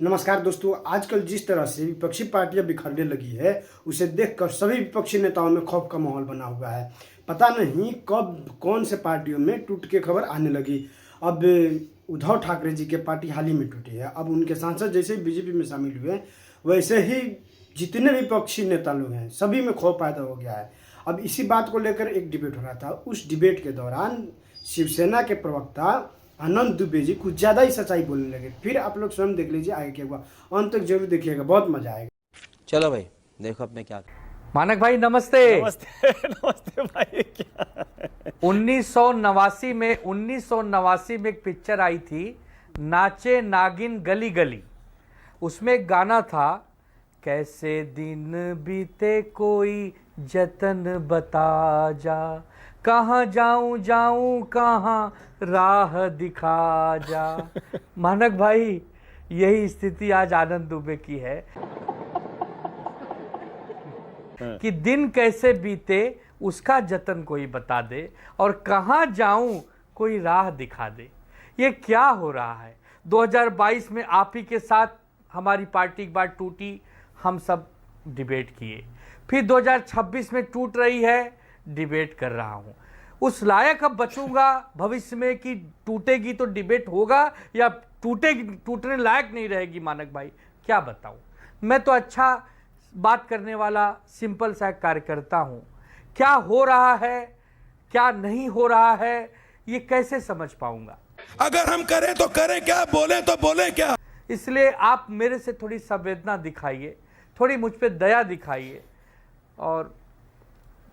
नमस्कार दोस्तों, आजकल जिस तरह से विपक्षी पार्टियां बिखरने लगी है उसे देखकर सभी विपक्षी नेताओं में खौफ का माहौल बना हुआ है। पता नहीं कब कौन से पार्टियों में टूट के खबर आने लगी। अब उद्धव ठाकरे जी के पार्टी हाल ही में टूटी है। अब उनके सांसद जैसे ही बीजेपी में शामिल हुए वैसे ही जितने विपक्षी नेता लोग हैं सभी में खौफ पैदा हो गया है। अब इसी बात को लेकर एक डिबेट हो रहा था। उस डिबेट के दौरान शिवसेना के प्रवक्ता आनंद दुबे जी कुछ ज़्यादा ही सच्चाई बोलने लगे। फिर आप लोग स्वयं देख लीजिए आगे क्या हुआ, अंत तक जरूर देखिएगा, बहुत मजा आएगा। चलो भाई देखो अपने क्या। मानक भाई नमस्ते। नमस्ते नमस्ते भाई। क्या 1989 में एक पिक्चर आई थी, नाचे नागिन गली गली। उसमें एक गाना था, कैसे दिन बीते कोई जतन बता जा, कहाँ जाऊं जाऊं कहाँ राह दिखा जा। मानक भाई यही स्थिति आज आनंद दुबे की है कि दिन कैसे बीते उसका जतन कोई बता दे और कहाँ जाऊं कोई राह दिखा दे। ये क्या हो रहा है? 2022 में आप ही के साथ हमारी पार्टी एक बार टूटी, हम सब डिबेट किए। फिर 2026 में टूट रही है, डिबेट कर रहा हूं। उस लायक अब बचूंगा भविष्य में कि टूटेगी तो डिबेट होगा या टूटने लायक नहीं रहेगी? मानक भाई क्या बताऊं, मैं तो अच्छा बात करने वाला सिंपल सा कार्यकर्ता हूं। क्या हो रहा है क्या नहीं हो रहा है ये कैसे समझ पाऊंगा? अगर हम करें तो करें क्या, बोले तो बोले क्या। इसलिए आप मेरे से थोड़ी संवेदना दिखाइए, थोड़ी मुझ पे दया दिखाइए और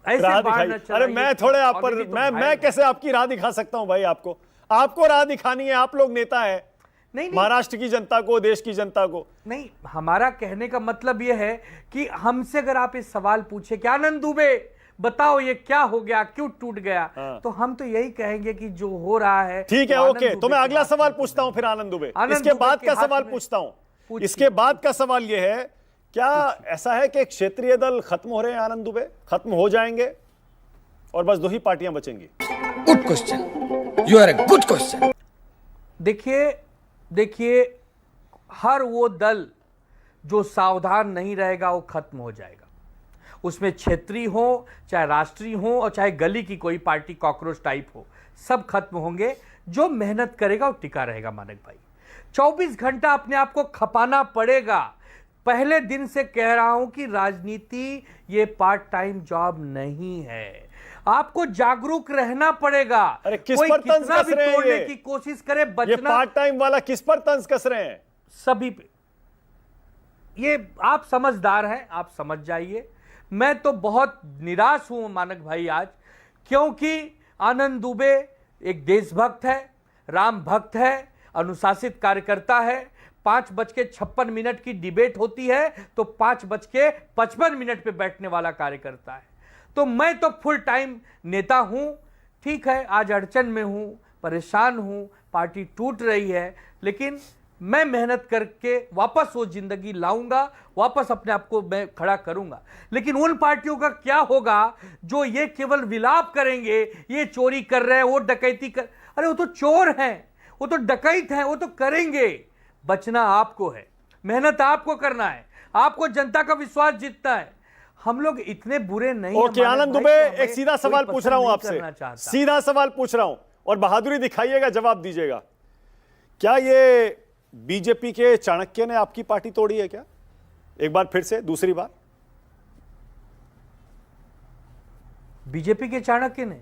ऐसे बाहर न चलाइए। अरे मैं थोड़े आप पर तो मैं कैसे आपकी राह दिखा सकता हूं भाई? आपको राह दिखानी है, आप लोग नेता है। नहीं, महाराष्ट्र की जनता को, देश की जनता को नहीं। हमारा कहने का मतलब यह है कि हमसे अगर आप इस सवाल पूछे कि आनंद दुबे बताओ ये क्या हो गया, क्यों टूट गया, तो हम तो यही कहेंगे कि जो हो रहा है। ठीक है, ओके। तो मैं अगला सवाल पूछता हूं फिर आनंद दुबे। इसके बाद का सवाल पूछता हूं। इसके बाद का सवाल यह है, क्या ऐसा है कि क्षेत्रीय दल खत्म हो रहे हैं आनंद दुबे, खत्म हो जाएंगे और बस दो ही पार्टियां बचेंगी? Good question, you are a good question. देखिए हर वो दल जो सावधान नहीं रहेगा वो खत्म हो जाएगा। उसमें क्षेत्रीय हो चाहे राष्ट्रीय हो और चाहे गली की कोई पार्टी कॉकरोच टाइप हो, सब खत्म होंगे। जो मेहनत करेगा वो टिका रहेगा। मानक भाई 24 घंटा अपने आप को खपाना पड़ेगा। पहले दिन से कह रहा हूं कि राजनीति ये पार्ट टाइम जॉब नहीं है, आपको जागरूक रहना पड़ेगा। अरे किस कोई पर तंज कितना कस भी रहे हैं तोड़ने ये? की कोशिश करे, ये बचना पार्ट टाइम वाला किस पर तंज कस रहे हैं? सभी पे। ये आप समझदार हैं, आप समझ जाइए। मैं तो बहुत निराश हूं मानक भाई आज, क्योंकि आनंद दुबे एक देशभक्त है, राम भक्त है, अनुशासित कार्यकर्ता है। 5:56 की डिबेट होती है तो 5:55 पे बैठने वाला कार्यकर्ता है। तो मैं तो फुल टाइम नेता हूं। ठीक है, आज अड़चन में हूं, परेशान हूं, पार्टी टूट रही है, लेकिन मैं मेहनत करके वापस वो जिंदगी लाऊंगा, वापस अपने आप को मैं खड़ा करूंगा। लेकिन उन पार्टियों का क्या होगा जो ये केवल विलाप करेंगे, ये चोरी कर रहे हैं, वो डकैती कर, अरे वो तो चोर हैं, वो तो डकैत हैं, वो तो करेंगे। बचना आपको है, मेहनत आपको करना है, आपको जनता का विश्वास जीतना है। हम लोग इतने बुरे नहीं। ओके आनंद दुबे, एक सीधा सवाल पूछ रहा हूं आपसे, सीधा सवाल पूछ रहा हूं और बहादुरी दिखाइएगा, जवाब दीजिएगा। क्या ये बीजेपी के चाणक्य ने आपकी पार्टी तोड़ी है क्या? एक बार फिर से, दूसरी बार। बीजेपी के चाणक्य ने?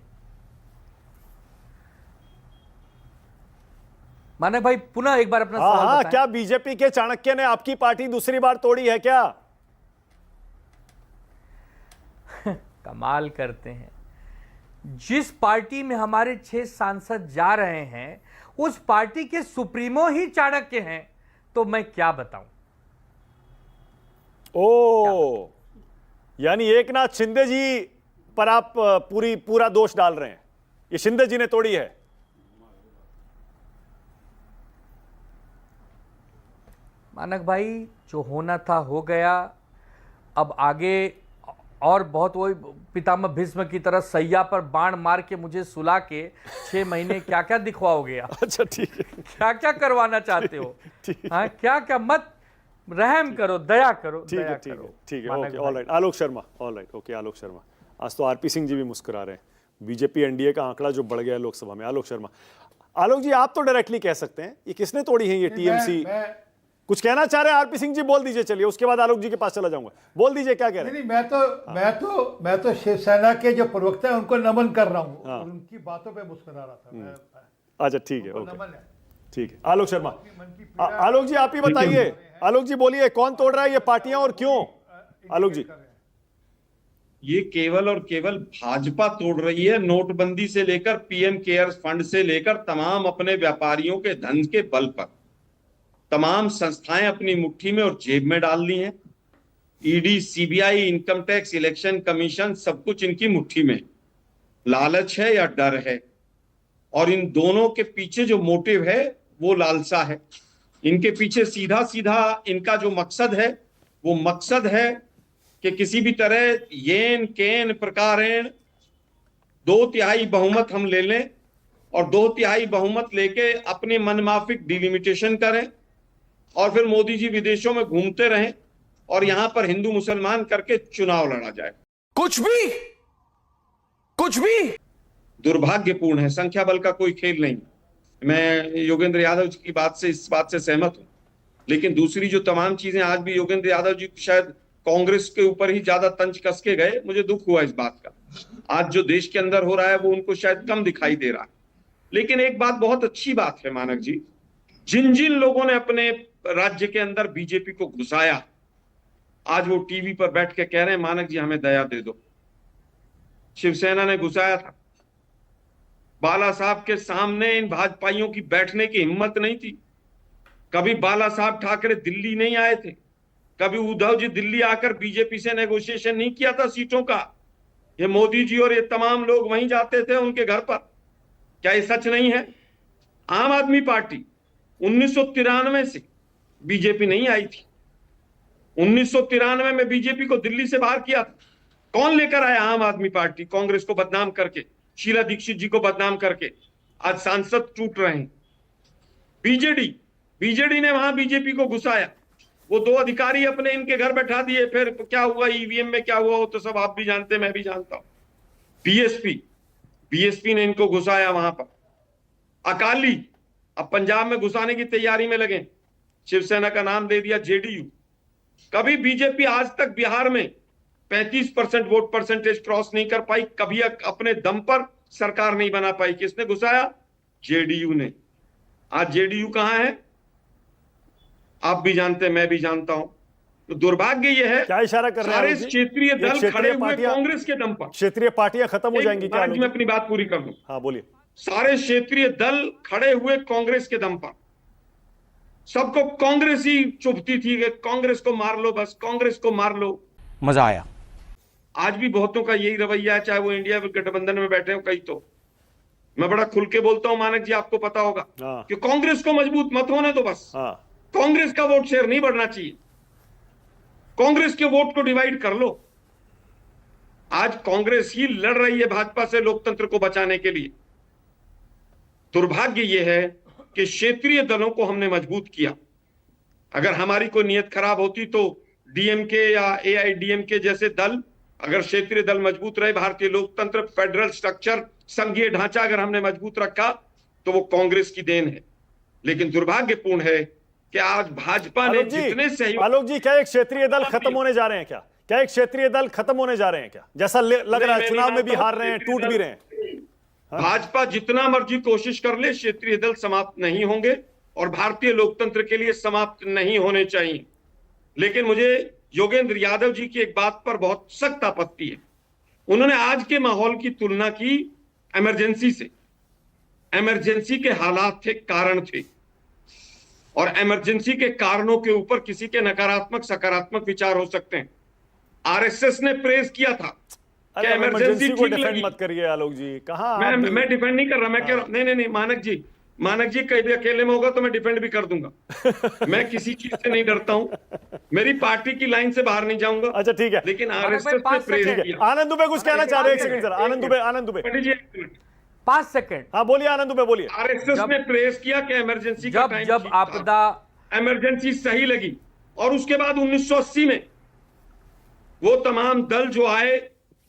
मानक भाई पुनः एक बार अपना सवाल बताएं। क्या बीजेपी के चाणक्य ने आपकी पार्टी दूसरी बार तोड़ी है क्या? कमाल करते हैं। जिस पार्टी में हमारे 6 सांसद जा रहे हैं उस पार्टी के सुप्रीमो ही चाणक्य हैं, तो मैं क्या बताऊं। ओ, यानी एकनाथ शिंदे जी पर आप पूरा दोष डाल रहे हैं, ये शिंदे जी ने तोड़ी है? मानक भाई जो होना था हो गया। अब आगे और बहुत वही पितामह भीष्म की तरह सैया पर बाण मार के मुझे सुला के 6 महीने क्या क्या दिखवाओगे आप? अच्छा ठीक है, क्या क्या करवाना चाहते हो? हाँ क्या क्या, मत रहम करो, दया करो, ठीक दया है, ठीक है, करो। ठीक है, मानक ओके, भाई। Alright. Alok Sharma, alright, okay, Alok Sharma. आज तो आरपी सिंह जी भी मुस्कुरा रहे हैं। बीजेपी एनडीए का आंकड़ा जो बढ़ गया है लोकसभा में। आलोक शर्मा, आलोक जी आप तो डायरेक्टली कह सकते हैं ये किसने तोड़ी है ये टीएमसी? कुछ कहना चाह रहे हैं आरपी सिंह जी? बोल दीजिए, चलिए उसके बाद आलोक जी के पास चला जाऊंगा। बोल दीजिए क्या कह रहे हैं। नहीं, मैं तो शिवसेना के जो प्रवक्ता है उनको नमन कर रहा हूँ और उनकी बातों पे मुस्कुरा रहा था। अच्छा, ठीक है, ओके, नमन है। ठीक है। आलोक शर्मा, आलोक जी आप ही बताइए, आलोक जी बोलिए, कौन तोड़ रहा है ये पार्टियां और क्यों? आलोक जी, ये केवल और केवल भाजपा तोड़ रही है। नोटबंदी से लेकर पीएम केयर्स फंड से लेकर तमाम अपने व्यापारियों के धन के बल पर तमाम संस्थाएं अपनी मुट्ठी में और जेब में डाल ली हैं। ED, CBI, income tax, election commission, सब कुछ इनकी मुट्ठी में। लालच है या डर है? और इन दोनों के पीछे जो मोटिव है वो लालसा है। इनके पीछे सीधा सीधा इनका जो मकसद है वो मकसद है कि किसी भी तरह येन केन प्रकारेण 2/3 बहुमत हम ले लें और 2/3 बहुमत लेके अपने मनमाफिक डिलिमिटेशन करें और फिर मोदी जी विदेशों में घूमते रहें और यहां पर हिंदू मुसलमान करके चुनाव लड़ा जाए। कुछ भी दुर्भाग्यपूर्ण है। संख्या बल का कोई खेल नहीं। मैं योगेंद्र यादव जी की बात से इस बात से सहमत हूं, लेकिन दूसरी जो तमाम चीजें आज भी योगेंद्र यादव जी शायद कांग्रेस के ऊपर ही ज्यादा तंज कस के गए। मुझे दुख हुआ इस बात का। आज जो देश के अंदर हो रहा है वो उनको शायद कम दिखाई दे रहा है। लेकिन एक बात बहुत अच्छी बात है मानक जी, जिन जिन लोगों ने अपने राज्य के अंदर बीजेपी को घुसाया, आज वो टीवी पर बैठ के कह रहे हैं मानक जी हमें दया दे दो। शिवसेना ने घुसाया था। बाला साहब के सामने इन भाजपाइयों की बैठने की हिम्मत नहीं थी। कभी बाला साहब ठाकरे दिल्ली नहीं आए थे, कभी उद्धव जी दिल्ली आकर बीजेपी से नेगोशिएशन नहीं किया था सीटों का। ये मोदी जी और ये तमाम लोग वहीं जाते थे उनके घर पर। क्या ये सच नहीं है? आम आदमी पार्टी 1993 से बीजेपी नहीं आई थी। 1993 में बीजेपी को दिल्ली से बाहर किया था। कौन लेकर आया? आम आदमी पार्टी। कांग्रेस को बदनाम करके, शीला दीक्षित जी को बदनाम करके आज सांसद टूट रहे हैं। बीजेडी ने वहां बीजेपी को घुसाया। वो 2 अधिकारी अपने इनके घर बैठा दिए। फिर क्या हुआ ईवीएम में, क्या हुआ वो तो सब आप भी जानते, मैं भी जानता हूं। बीएसपी ने इनको घुसाया वहां पर। अकाली अब पंजाब में घुसाने की तैयारी में लगे। शिवसेना का नाम दे दिया जेडीयू। कभी बीजेपी आज तक बिहार में 35% वोट परसेंटेज क्रॉस नहीं कर पाई। कभी अपने दम पर सरकार नहीं बना पाई। किसने घुसाया? जेडीयू ने। आज जेडीयू कहां है आप भी जानते, मैं भी जानता हूं। तो दुर्भाग्य यह है, क्या इशारा कर रहे हैं सारे क्षेत्रीय दल खड़े हुए कांग्रेस के दम पर। क्षेत्रीय पार्टियां खत्म हो जाएंगी क्या? मैं अपनी बात पूरी कर दूं। हाँ बोलिए। सारे क्षेत्रीय दल खड़े हुए कांग्रेस के दम पर। सबको कांग्रेस ही चुभती थी कि कांग्रेस को मार लो, बस कांग्रेस को मार लो। मजा आया। आज भी बहुतों का यही रवैया है, चाहे वो इंडिया गठबंधन में बैठे हो कई। तो मैं बड़ा खुल के बोलता हूं मानक जी, आपको पता होगा कि कांग्रेस को मजबूत मत होने दो बस। कांग्रेस का वोट शेयर नहीं बढ़ना चाहिए। कांग्रेस के वोट को डिवाइड कर लो। आज कांग्रेस ही लड़ रही है भाजपा से लोकतंत्र को बचाने के लिए। दुर्भाग्य यह है कि क्षेत्रीय दलों को हमने मजबूत किया। अगर हमारी कोई नियत खराब होती तो डीएमके या एआईडीएमके जैसे दल, अगर क्षेत्रीय दल मजबूत रहे, भारतीय लोकतंत्र, फेडरल स्ट्रक्चर, संघीय ढांचा अगर हमने मजबूत रखा तो वो कांग्रेस की देन है। लेकिन दुर्भाग्यपूर्ण है कि आज भाजपा ने जितने सहयोग। आलोक जी, क्या एक क्षेत्रीय दल खत्म होने जा रहे हैं क्या? क्या एक क्षेत्रीय दल खत्म होने जा रहे हैं क्या? जैसा लग रहा है चुनाव में भी हार रहे हैं, टूट भी रहे हैं। भाजपा जितना मर्जी कोशिश कर ले, क्षेत्रीय दल समाप्त नहीं होंगे और भारतीय लोकतंत्र के लिए समाप्त नहीं होने चाहिए। लेकिन मुझे योगेंद्र यादव जी की एक बात पर बहुत सख्त आपत्ति है। उन्होंने आज के माहौल की तुलना की इमरजेंसी से। इमरजेंसी के हालात थे, कारण थे, और इमरजेंसी के कारणों के ऊपर किसी के नकारात्मक सकारात्मक विचार हो सकते हैं। आरएसएस ने प्रेस किया था कि इमरजेंसी को डिफेंड मत करिए आलोक जी। कहां मैं डिफेंड नहीं कर रहा, मैं कह रहा हूं नहीं मानक जी कहीं भी अकेले में होगा तो मैं डिफेंड भी कर दूंगा। मैं किसी चीज से नहीं डरता हूं। मेरी पार्टी की लाइन से बाहर नहीं जाऊंगा। अच्छा ठीक है, लेकिन आरएसएस ने प्रेस किया। आनंद दुबे कुछ कहना चाह रहे हैं? एक सेकंड जरा, आनंद दुबे पंडित जी 5 सेकंड। हाँ बोलिए आनंद दुबे, बोलिए। आरएसएस ने प्रेस किया कि इमरजेंसी का टाइम जब आपदा इमरजेंसी सही लगी और उसके बाद 1980 में वो तमाम दल जो आए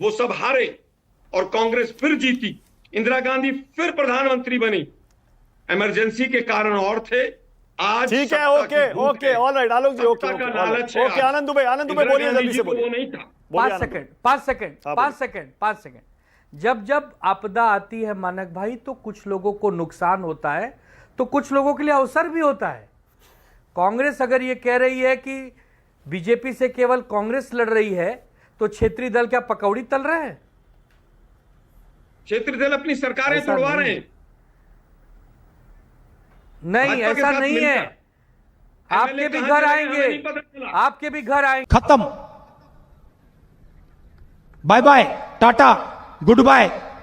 वो सब हारे और कांग्रेस फिर जीती, इंदिरा गांधी फिर प्रधानमंत्री बनी। इमरजेंसी के कारण और थे, आज ठीक है, सत्ता ओके की भूख ओके, है। ऑल राइट आलोक जी, ओके सत्ता का ओके लालच है ओके, आज। आनंद दुबे इंदिरा बोलिए, गांधी जल्दी जी से को वो बोलिए। नहीं था। बोलिए, 5 आनंद सेकंड, दुबे। 5 सेकंड, हाँ, 5 सेकंड, 5 सेकंड। जब आपदा आती है मानक भाई, तो कुछ लोगों को नुकसान होता है, तो कुछ लोगों के लिए अवसर भी होता है। कांग्रेस अगर ये कह रही है कि बीजेपी से केवल कांग्रेस लड़ रही है, तो क्षेत्रीय दल क्या पकौड़ी तल रहे हैं? क्षेत्रीय दल अपनी सरकारें ऐसा तोड़वा नहीं रहे है। हैं। नहीं, भाजपा के ऐसा साथ नहीं है। मिलकर। आपके MLA भी कहां घर चले गए, आएंगे, हमें नहीं पता चला। आपके भी घर आएंगे। खत्म। Bye bye, tata, good bye.